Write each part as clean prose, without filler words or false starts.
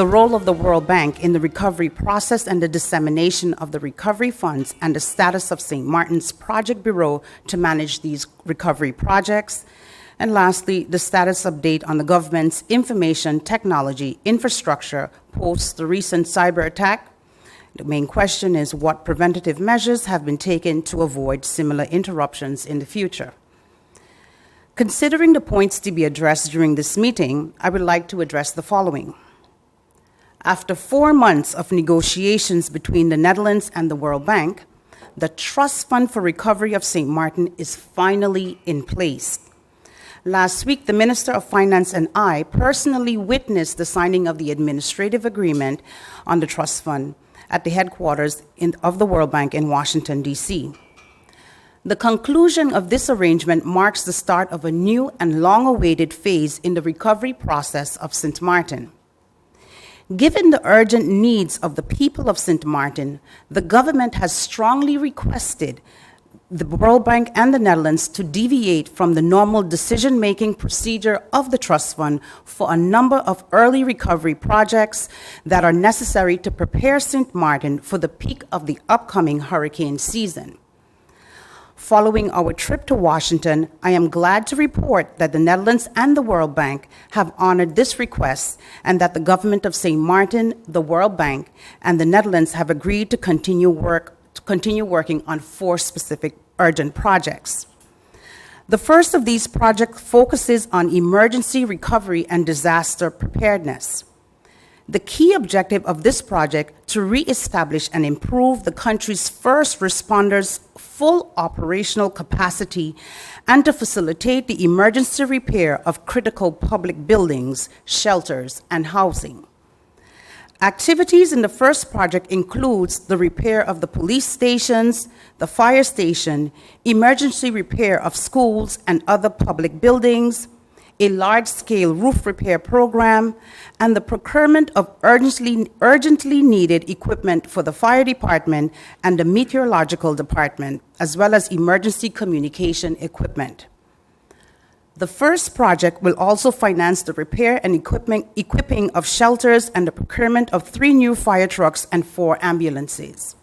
the role of the World Bank in the recovery process and the dissemination of the recovery funds, and the status of St. Martin's Project Bureau to manage these recovery projects. And lastly, the status update on the government's information technology infrastructure post the recent cyber attack. The main question is what preventative measures have been taken to avoid similar interruptions in the future. Considering the points to be addressed during this meeting, I would like to address the following. After 4 months of negotiations between the Netherlands and the World Bank, the Trust Fund for Recovery of St. Martin is finally in place. Last week, the Minister of Finance and I personally witnessed the signing of the administrative agreement on the Trust Fund at the headquarters of the World Bank in Washington, D.C. The conclusion of this arrangement marks the start of a new and long-awaited phase in the recovery process of St. Martin. Given the urgent needs of the people of St. Martin, the government has strongly requested the World Bank and the Netherlands to deviate from the normal decision-making procedure of the Trust Fund for a number of early recovery projects that are necessary to prepare St. Martin for the peak of the upcoming hurricane season. Following our trip to Washington, I am glad to report that the Netherlands and the World Bank have honored this request, and that the government of St. Martin, the World Bank, and the Netherlands have agreed to continue working on 4 specific urgent projects. The first of these projects focuses on emergency recovery and disaster preparedness. The key objective of this project to reestablish and improve the country's first responders' full operational capacity and to facilitate the emergency repair of critical public buildings, shelters, and housing. Activities in the first project includes the repair of the police stations, the fire station, emergency repair of schools and other public buildings, a large-scale roof repair program, and the procurement of urgently needed equipment for the fire department and the meteorological department, as well as emergency communication equipment. The first project will also finance the repair and equipping of shelters and the procurement of 3 new fire trucks and 4 ambulances.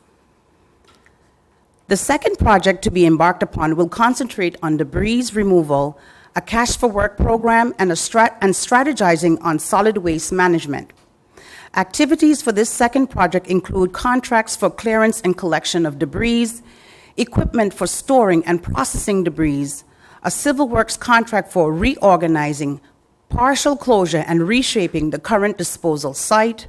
The second project to be embarked upon will concentrate on debris removal, a cash for work program, and strategizing on solid waste management. Activities for this second project include contracts for clearance and collection of debris, equipment for storing and processing debris, a civil works contract for reorganizing, partial closure and reshaping the current disposal site,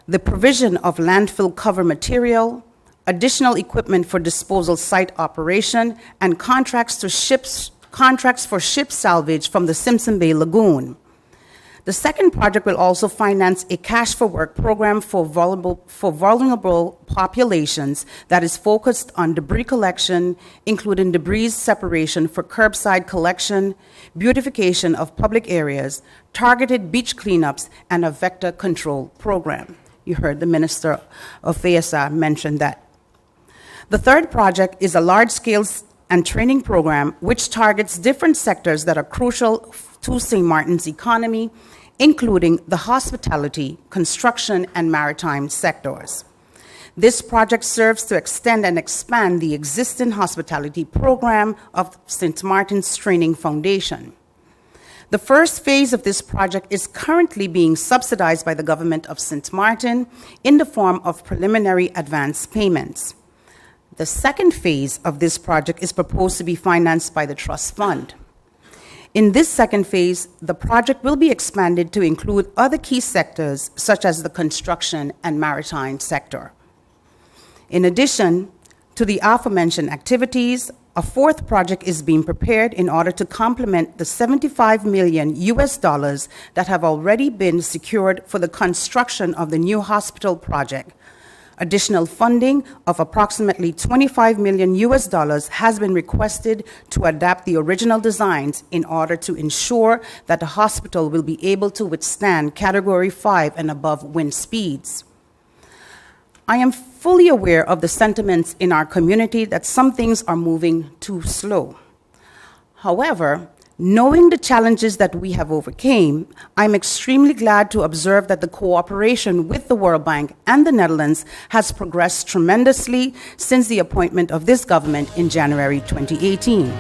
the provision of landfill cover material, additional equipment for disposal site operation, and contracts for ship salvage from the Simpson Bay Lagoon. The second project will also finance a cash for work program for vulnerable populations that is focused on debris collection, including debris separation for curbside collection, beautification of public areas, targeted beach cleanups, and a vector control program. You heard the Minister of VSA mention that. The third project is a large-scale and training program which targets different sectors that are crucial to St. Martin's economy, including the hospitality, construction, and maritime sectors. This project serves to extend and expand the existing hospitality program of St. Martin's Training Foundation. The first phase of this project is currently being subsidized by the government of St. Martin in the form of preliminary advance payments. The second phase of this project is proposed to be financed by the Trust Fund. In this second phase, the project will be expanded to include other key sectors, such as the construction and maritime sector. In addition to the aforementioned activities, a fourth project is being prepared in order to complement the $75 million that have already been secured for the construction of the new hospital project. Additional funding of approximately $25 million has been requested to adapt the original designs in order to ensure that the hospital will be able to withstand Category 5 and above wind speeds. I am fully aware of the sentiments in our community that some things are moving too slow. However, Knowing the challenges that we have overcame, I'm extremely glad to observe that the cooperation with the World Bank and the Netherlands has progressed tremendously since the appointment of this government in January 2018.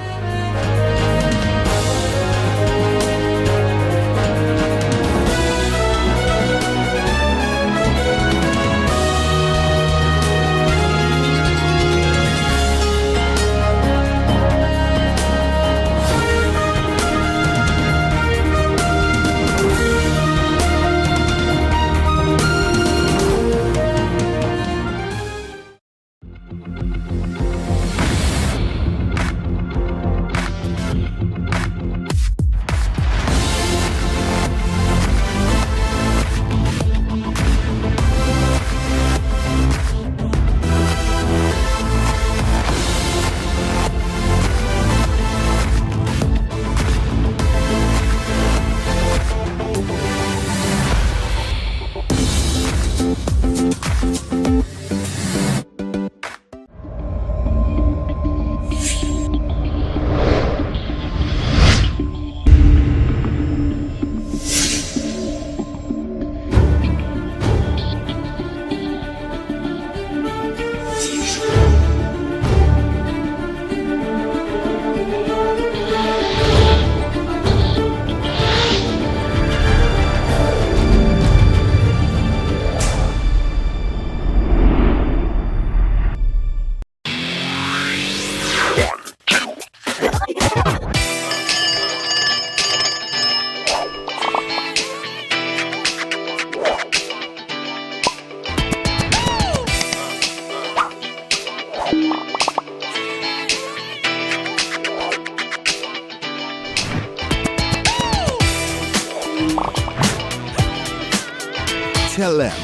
Tell them,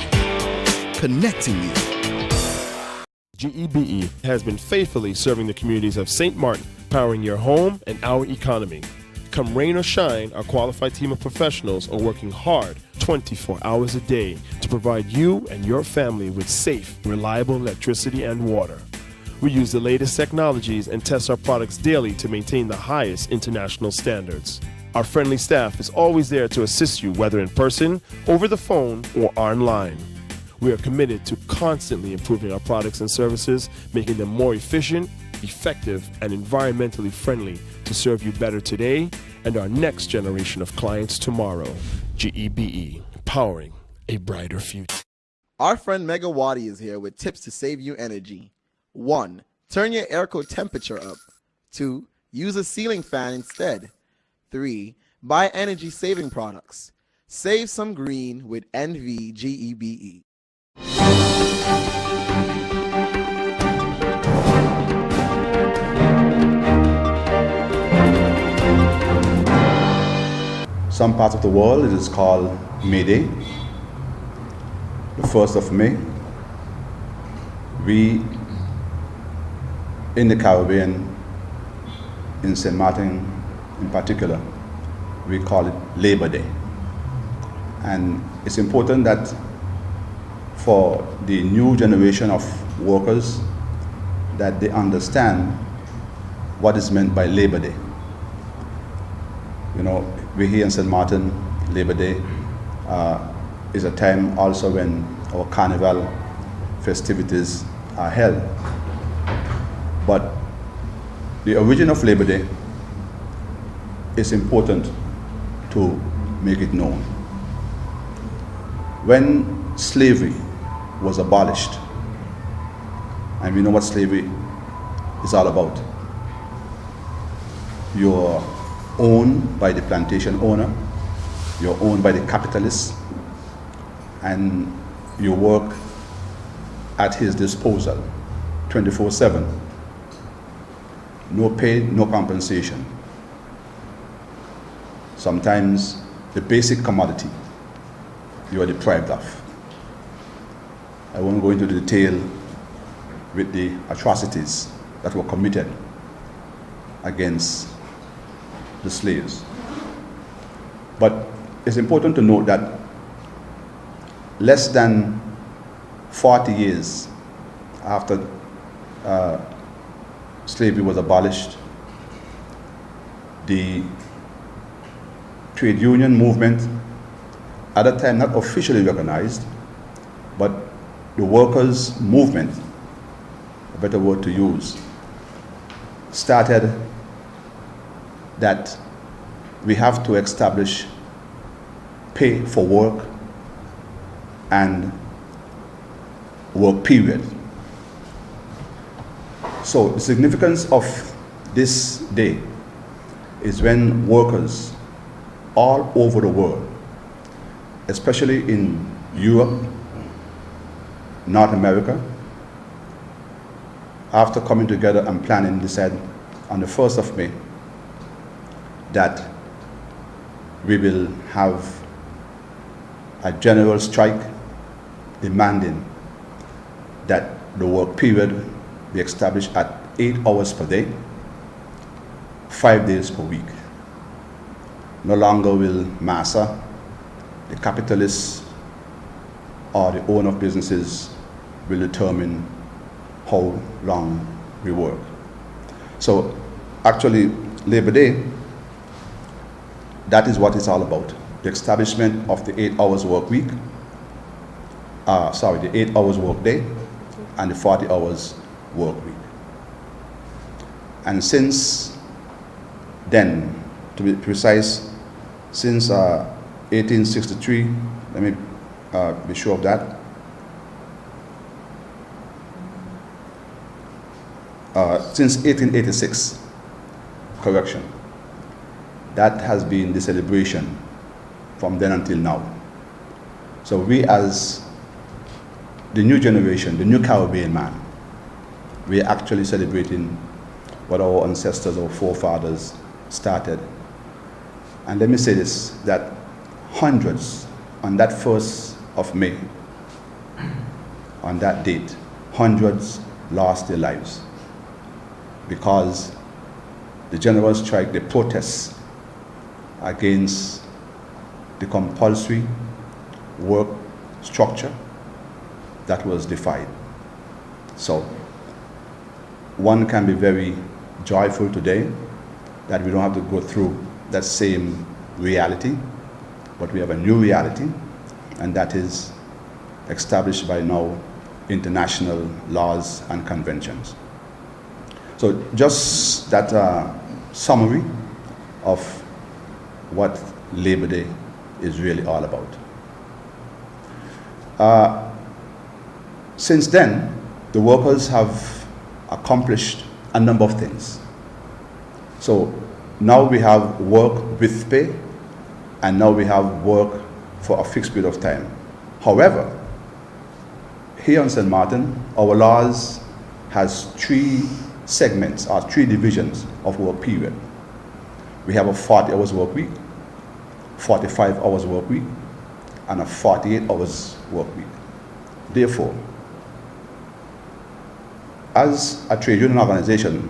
connecting you. GEBE has been faithfully serving the communities of St. Martin, powering your home and our economy. Come rain or shine, our qualified team of professionals are working hard 24 hours a day to provide you and your family with safe, reliable electricity and water. We use the latest technologies and test our products daily to maintain the highest international standards. Our friendly staff is always there to assist you, whether in person, over the phone, or online. We are committed to constantly improving our products and services, making them more efficient, effective, and environmentally friendly to serve you better today and our next generation of clients tomorrow. GEBE, powering a brighter future. Our friend Megawati is here with tips to save you energy. 1. Turn your airco temperature up. 2. Use a ceiling fan instead. 3. Buy energy-saving products. Save some green with NVGEBE. Some parts of the world it is called May Day, the 1st of May. We in the Caribbean, in St. Martin in particular, we call it Labor Day. And it's important that for the new generation of workers that they understand what is meant by Labor Day. You know, we here in St. Martin, Labor Day is a time also when our carnival festivities are held. But the origin of Labor Day is important to make it known. When slavery was abolished, and we know what slavery is all about. You're owned by the plantation owner, you're owned by the capitalist, and you work at his disposal 24/7. No pay, no compensation. Sometimes the basic commodity you are deprived of. I won't go into the detail with the atrocities that were committed against the slaves. But it's important to note that less than 40 years after slavery was abolished, the trade union movement, at that time not officially recognized, but the workers' movement, a better word to use, started that we have to establish pay for work and work period. So the significance of this day is when workers all over the world, especially in Europe, North America, after coming together and planning, decide on the 1st of May that we will have a general strike demanding that the work period be established at 8 hours per day, 5 days per week. No longer will massa, the capitalists, or the owner of businesses will determine how long we work. So actually, Labor Day, that is what it's all about. The establishment of the 8 hours work week, the 8 hours work day and the 40 hours work week. And since then, to be precise, since 1863, let me be sure of that, since 1886, correction, that has been the celebration from then until now. So we as the new generation, the new Caribbean man, we are actually celebrating what our ancestors, our forefathers started. And let me say this, that hundreds on that 1st of May, on that date, hundreds lost their lives because the general strike, the protests against the compulsory work structure that was defied. So one can be very joyful today that we don't have to go through that same reality, but we have a new reality, and that is established by now international laws and conventions. So just that summary of what Labor Day is really all about. Since then, the workers have accomplished a number of things. So now we have work with pay, and now we have work for a fixed period of time. However, here in St. Martin, our laws has 3 segments or 3 divisions of work period. We have a 40 hours work week, 45 hours work week, and a 48 hours work week. Therefore, as a trade union organization,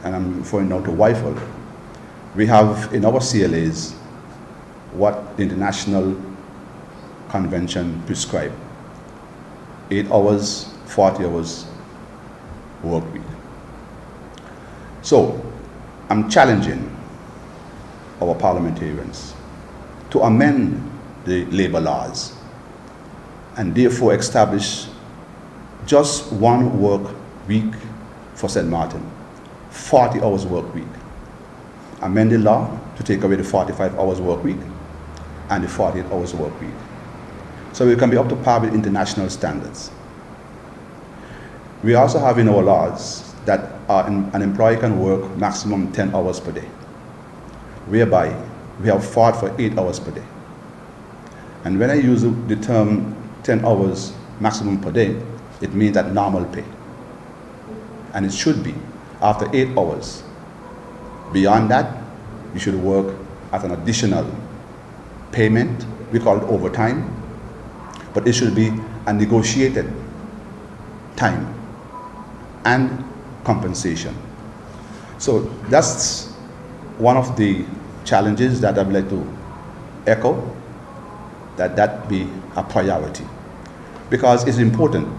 and I'm referring now to WIFL, we have in our CLAs what the International Convention prescribed: 8 hours, 40 hours work week. So I'm challenging our parliamentarians to amend the labor laws and therefore establish just one work week for St. Martin, 40 hours work week. Amend the law to take away the 45 hours work week and the 48 hours work week, so we can be up to par with international standards. We also have in our laws that an employee can work maximum 10 hours per day, whereby we have fought for 8 hours per day. And when I use the term 10 hours maximum per day, it means that normal pay. And it should be after 8 hours. Beyond that, you should work at an additional payment. We call it overtime, but it should be a negotiated time and compensation. So that's one of the challenges that I'd like to echo, that be a priority, because it's important.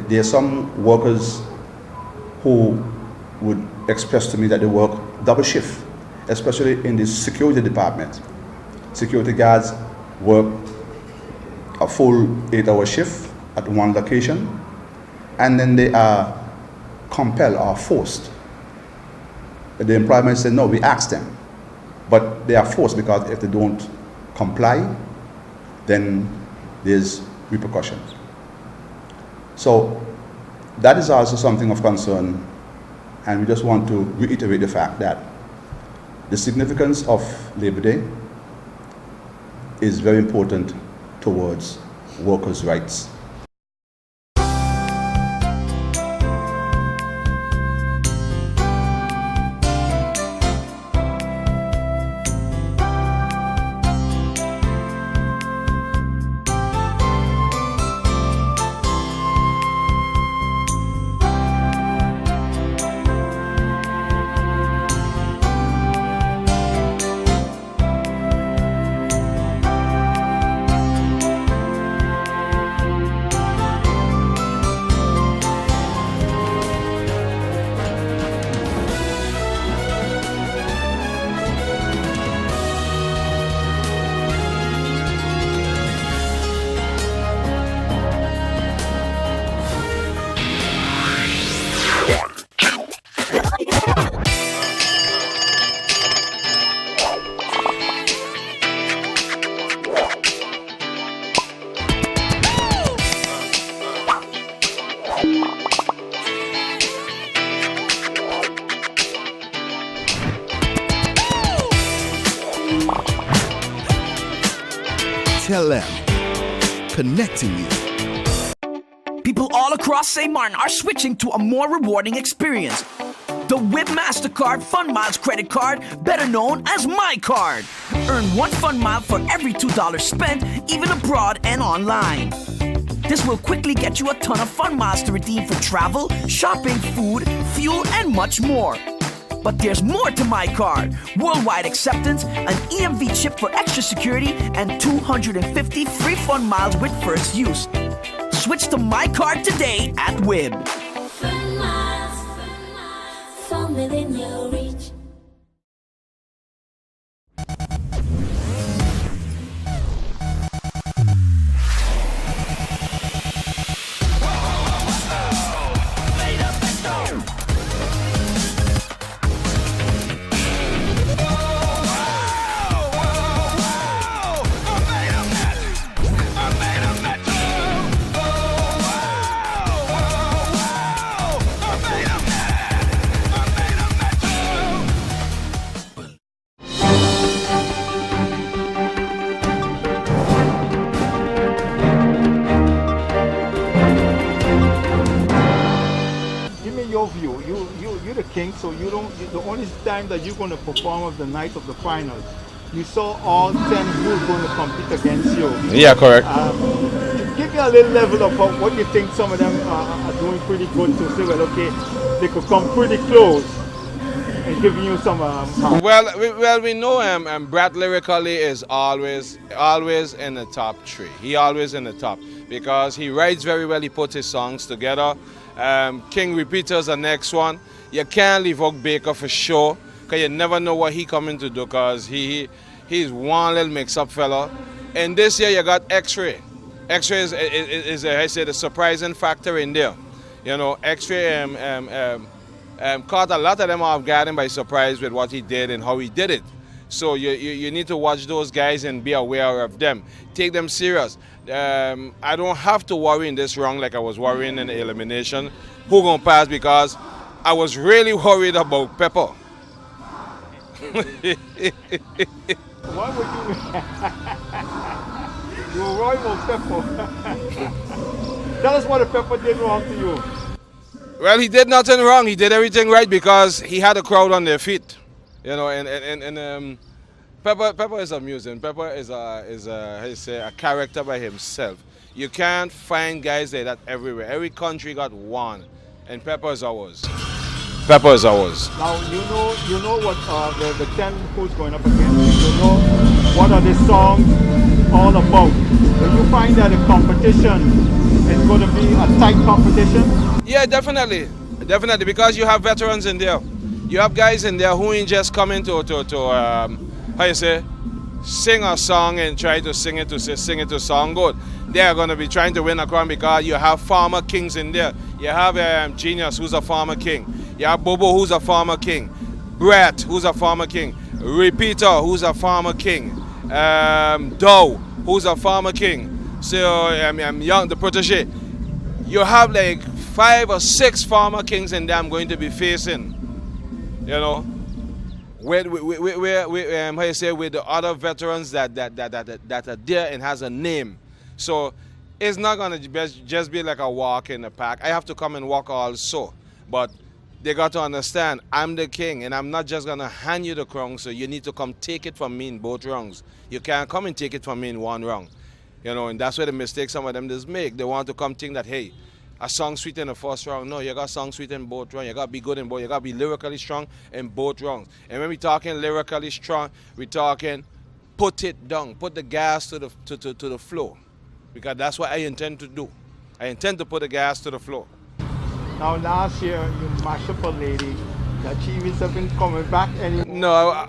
There are some workers who would express to me that they work double shift, especially in the security department. Security guards work a full 8-hour shift at one location, and then they are compelled or forced. The employer said, no, we asked them. But they are forced because if they don't comply, then there's repercussions. So that is also something of concern, and we just want to reiterate the fact that the significance of Labor Day is very important towards workers' rights. Tell them. Connecting you. People all across St. Martin are switching to a more rewarding experience. The WIB MasterCard Fun Miles credit card, better known as My Card. Earn 1 Fun Mile for every $2 spent, even abroad and online. This will quickly get you a ton of Fun Miles to redeem for travel, shopping, food, fuel, and much more. But there's more to My Card. Worldwide acceptance, an EMV chip for extra security, and 250 free Fun Miles with first use. Switch to My Card today at WIB. Fun miles, fun within your reach. Your view, you're the king, so the only time that you're going to perform of the night of the finals, you saw all 10 who were going to compete against you. Yeah, correct. Give me a little level of what you think some of them are doing pretty good to say, well, okay, they could come pretty close and giving you some. Well, we know Brad lyrically is always in the top 3. He always in the top because he writes very well. He puts his songs together. King Repeater's the next one. You can't leave Oak Baker for sure, because you never know what he coming to do, because he's one little mix-up fella. And this year you got X-Ray. X-Ray is I say, the surprising factor in there. You know, X-Ray caught a lot of them off guard by surprise with what he did and how he did it. So you need to watch those guys and be aware of them. Take them serious. I don't have to worry in this round like I was worrying in the elimination who gonna pass, because I was really worried about Pepper. Why would you? You were worried about Pepper. Tell us what the Pepper did wrong to you. Well, he did nothing wrong. He did everything right because he had a crowd on their feet. You know, and Pepper is amusing. Pepper is how you say, a character by himself. You can't find guys like that everywhere. Every country got one, and Pepper is ours. Pepper is ours. Now you know what the 10 who's going up against. You know what are the songs all about. Do you find that the competition is going to be a tight competition? Yeah, definitely, because you have veterans in there. You have guys in there who ain't just coming to how you say, sing a song and try to sing it to sound good. They are going to be trying to win a crown because you have farmer kings in there. You have Genius, who's a farmer king. You have Bobo, who's a farmer king. Brett, who's a farmer king. Repeater, who's a farmer king. Doe, who's a farmer king. So I'm young, the protege. You have like 5 or 6 farmer kings in there I'm going to be facing. You know, with how you say, with the other veterans that are there and has a name. So it's not gonna just be like a walk in the park. I have to come and walk also, but they got to understand I'm the king, and I'm not just gonna hand you the crown. So you need to come take it from me in both rounds. You can't come and take it from me in one round. You know, and that's where the mistake some of them just make. They want to come think that, hey, a song sweet in the first round. No, you got song sweet in both rounds. You got to be good in both. You got to be lyrically strong in both rounds. And when we talking lyrically strong, we talking put it down. Put the gas to the floor. Because that's what I intend to do. I intend to put the gas to the floor. Now last year you mashed up a lady. That she hasn't been coming back anymore. No,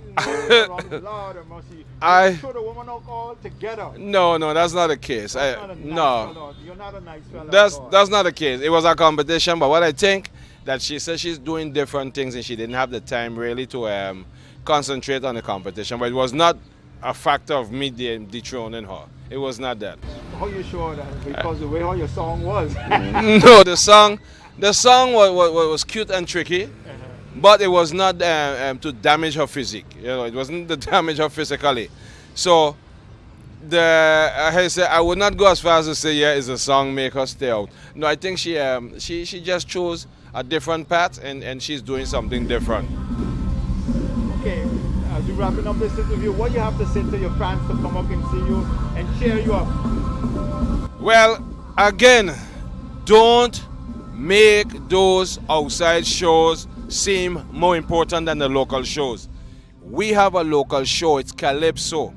I throw the woman out all together. No, that's not the case. No, you're not a nice fella. That's not the case. It was a competition, but what I think that she said she's doing different things and she didn't have the time really to concentrate on the competition. But it was not a factor of me dethroning her. It was not that. How you sure that? Because the way how your song was. No, the song was cute and tricky. But it was not to damage her physique. You know, it wasn't to damage her physically. So, I would not go as far as to say, yeah, it's a song make her stay out. No, I think she just chose a different path and she's doing something different. Okay, as you're wrapping up this interview, what do you have to say to your fans to come up and see you and cheer you up? Well, again, don't make those outside shows seem more important than the local shows. We have a local show, it's Calypso.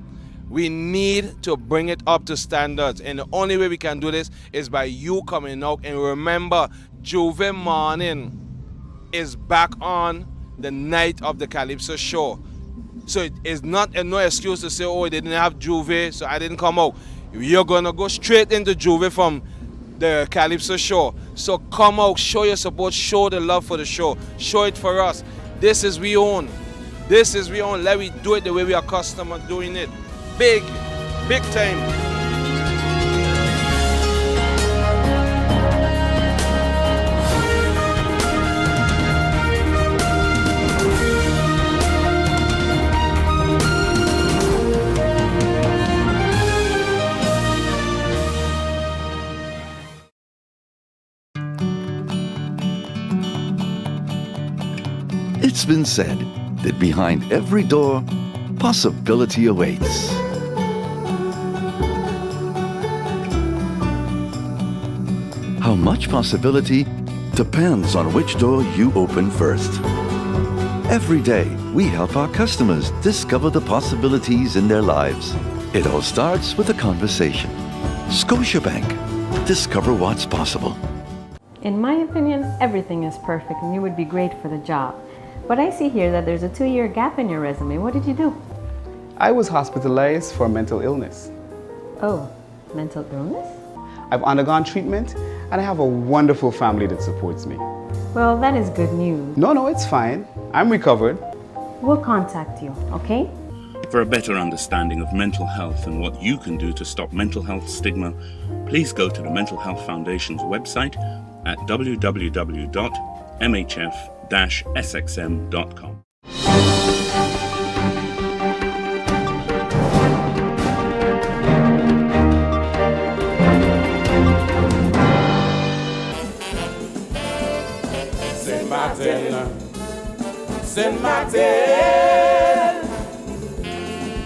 We need to bring it up to standards, and the only way we can do this is by you coming out. And remember, Juve Morning is back on the night of the Calypso show. So it is not no excuse to say, oh, they didn't have Juve, so I didn't come out. You're gonna go straight into Juve from the Calypso show. So come out, show your support, show the love for the show, show it for us. This is we own. This is we own. Let we do it the way we are accustomed to doing it. Big time. It's been said that behind every door, possibility awaits. How much possibility depends on which door you open first. Every day, we help our customers discover the possibilities in their lives. It all starts with a conversation. Scotiabank. Discover what's possible. In my opinion, everything is perfect and you would be great for the job. But I see here that there's a 2-year gap in your resume. What did you do? I was hospitalized for mental illness. Oh, mental illness? I've undergone treatment and I have a wonderful family that supports me. Well, that is good news. No, it's fine. I'm recovered. We'll contact you, okay? For a better understanding of mental health and what you can do to stop mental health stigma, please go to the Mental Health Foundation's website at www.mhf-sxm.com. Saint Martin,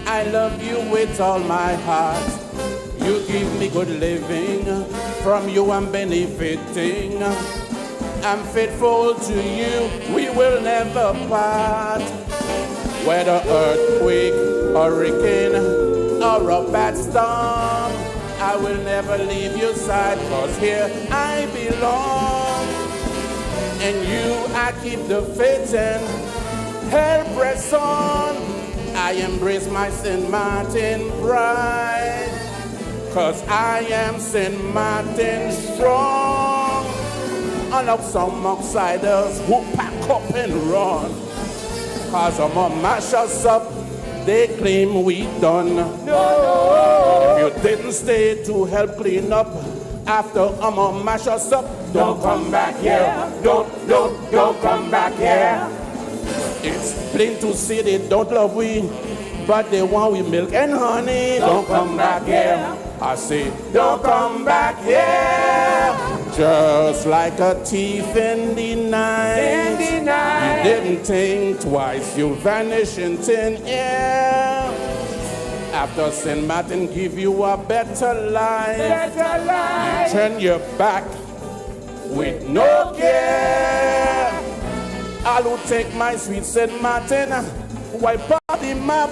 I love you with all my heart. You give me good living, from you I'm benefiting. I'm faithful to you, we will never part. Whether earthquake, hurricane, or a bad storm, I will never leave your side, cause here I belong. And you, I keep the faith and help press on. I I embrace my St. Martin pride, 'cause I am St. Martin strong. Unlike some outsiders who pack up and run, 'cause I'm a mash us up, they claim we done. No. If you didn't stay to help clean up after I'm a mash us up, don't come back here. Don't come back here. It's plain to see they don't love we, but they want we milk and honey. Don't come back here. I say, don't come back here. Just like a thief in the night. You didn't think twice, you vanish in thin air. After St. Martin give you a better life, you turn your back with no care. All who take my sweet St. Martin, wipe out the map.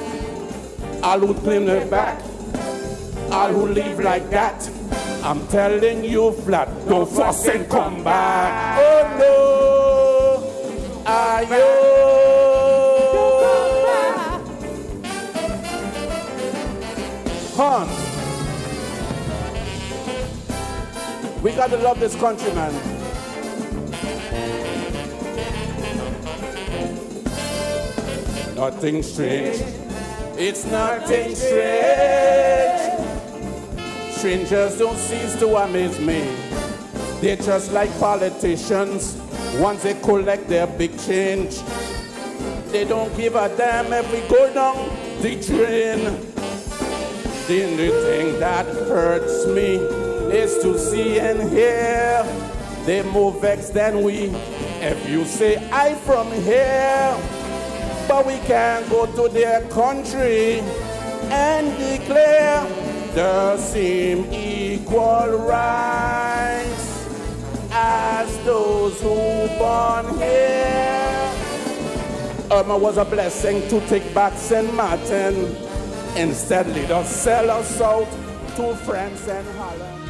All who claim their back, all who live like that, I'm telling you flat, don't fuss and come back. Oh no, ayo. Hon, we gotta love this country, man. Nothing strange, it's nothing strange. Strangers don't cease to amaze me. They're just like politicians. Once they collect their big change, they don't give a damn if we go down the drain. The only thing that hurts me is to see and hear they more vexed than we. If you say I from here, but we can't go to their country and declare the same equal rights as those who born here. Irma was a blessing to take back St. Martin. Instead, let us sell us out to France and Holland.